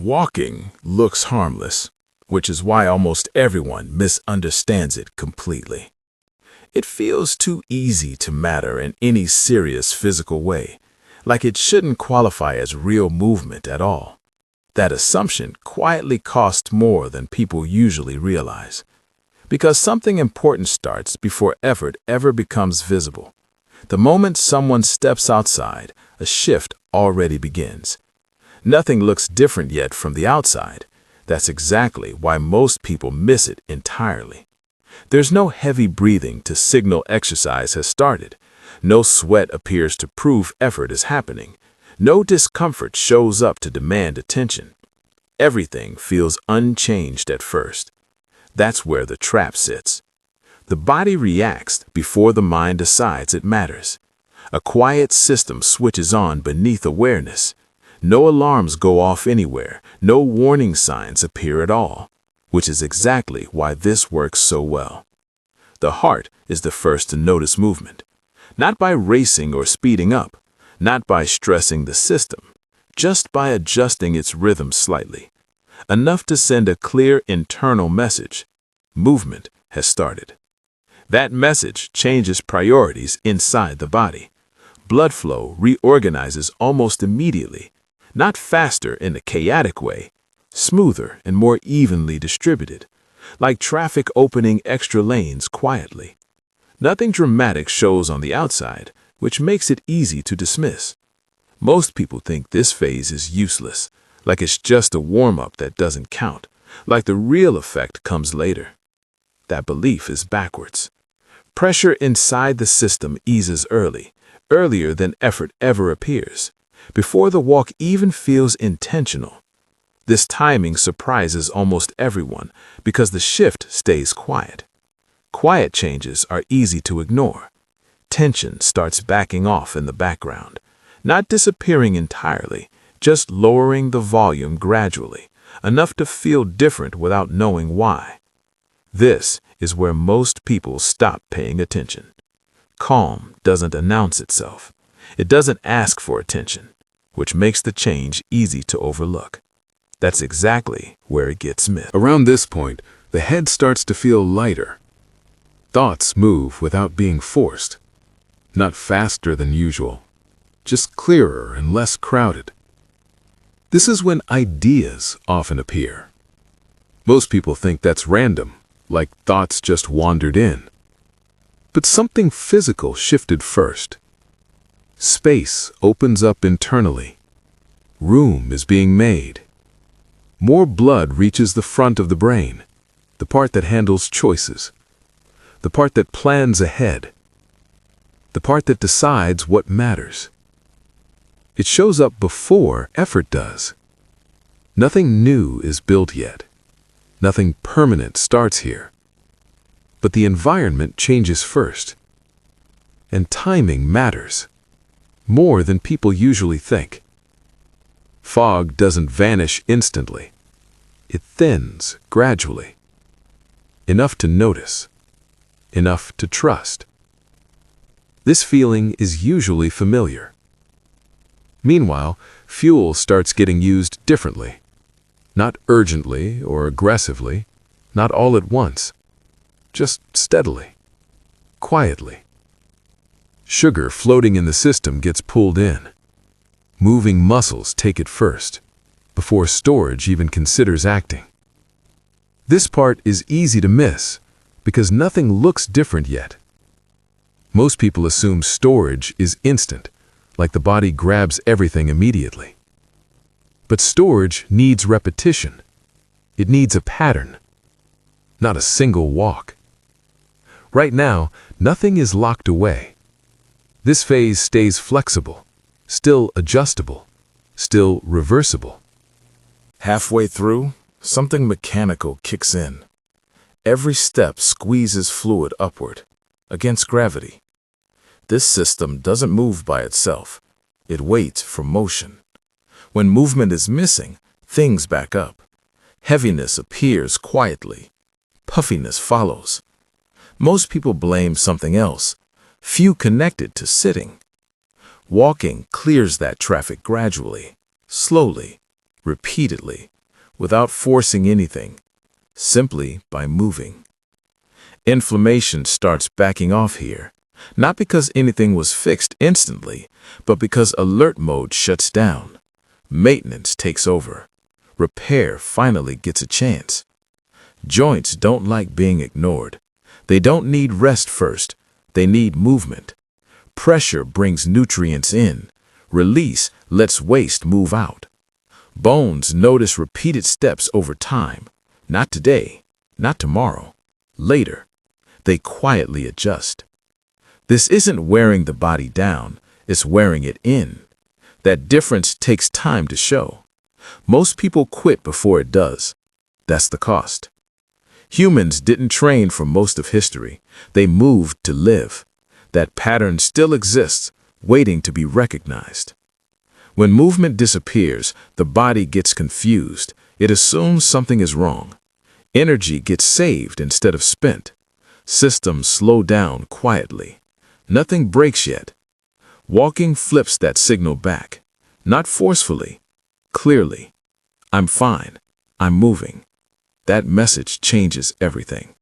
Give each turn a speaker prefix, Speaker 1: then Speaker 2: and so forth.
Speaker 1: Walking looks harmless, which is why almost everyone misunderstands it completely. It feels too easy to matter in any serious physical way, like it shouldn't qualify as real movement at all. That assumption quietly costs more than people usually realize, because something important starts before effort ever becomes visible. The moment someone steps outside, a shift already begins. Nothing looks different yet from the outside. That's exactly why most people miss it entirely. There's no heavy breathing to signal exercise has started. No sweat appears to prove effort is happening. No discomfort shows up to demand attention. Everything feels unchanged at first. That's where the trap sits. The body reacts before the mind decides it matters. A quiet system switches on beneath awareness. No alarms go off anywhere, no warning signs appear at all, which is exactly why this works so well. The heart is the first to notice movement, not by racing or speeding up, not by stressing the system, just by adjusting its rhythm slightly, enough to send a clear internal message. Movement has started. That message changes priorities inside the body. Blood flow reorganizes almost immediately, not faster in a chaotic way, smoother and more evenly distributed, like traffic opening extra lanes quietly. Nothing dramatic shows on the outside, which makes it easy to dismiss. Most people think this phase is useless, like it's just a warm-up that doesn't count, like the real effect comes later. That belief is backwards. Pressure inside the system eases early, earlier than effort ever appears, before the walk even feels intentional. This timing surprises almost everyone because the shift stays quiet. Quiet changes are easy to ignore. Tension starts backing off in the background, not disappearing entirely, just lowering the volume gradually, enough to feel different without knowing why. This is where most people stop paying attention. Calm doesn't announce itself. It doesn't ask for attention, which makes the change easy to overlook. That's exactly where it gets missed.
Speaker 2: Around this point, the head starts to feel lighter. Thoughts move without being forced. Not faster than usual, just clearer and less crowded. This is when ideas often appear. Most people think that's random, like thoughts just wandered in. But something physical shifted first. Space opens up internally. Room is being made. More blood reaches the front of the brain, the part that handles choices, the part that plans ahead, the part that decides what matters. It shows up before effort does. Nothing new is built yet. Nothing permanent starts here. But the environment changes first. And timing matters, more than people usually think. Fog doesn't vanish instantly. It thins gradually. Enough to notice. Enough to trust. This feeling is usually familiar. Meanwhile, fuel starts getting used differently. Not urgently or aggressively, not all at once. Just steadily, quietly. Sugar floating in the system gets pulled in. Moving muscles take it first, before storage even considers acting. This part is easy to miss, because nothing looks different yet. Most people assume storage is instant, like the body grabs everything immediately. But storage needs repetition. It needs a pattern, not a single walk. Right now, nothing is locked away. This phase stays flexible, still adjustable, still reversible.
Speaker 1: Halfway through, something mechanical kicks in. Every step squeezes fluid upward, against gravity. This system doesn't move by itself. It waits for motion. When movement is missing, things back up. Heaviness appears quietly. Puffiness follows. Most people blame something else, few connected to sitting. Walking clears that traffic gradually, slowly, repeatedly, without forcing anything, simply by moving. Inflammation starts backing off here, not because anything was fixed instantly, but because alert mode shuts down. Maintenance takes over. Repair finally gets a chance. Joints don't like being ignored. They don't need rest first. They need movement. Pressure brings nutrients in. Release lets waste move out. Bones notice repeated steps over time. Not today, not tomorrow, later. They quietly adjust. This isn't wearing the body down, it's wearing it in. That difference takes time to show. Most people quit before it does. That's the cost. Humans didn't train for most of history. They moved to live. That pattern still exists, waiting to be recognized. When movement disappears, the body gets confused. It assumes something is wrong. Energy gets saved instead of spent. Systems slow down quietly. Nothing breaks yet. Walking flips that signal back. Not forcefully, clearly. I'm fine. I'm moving. That message changes everything.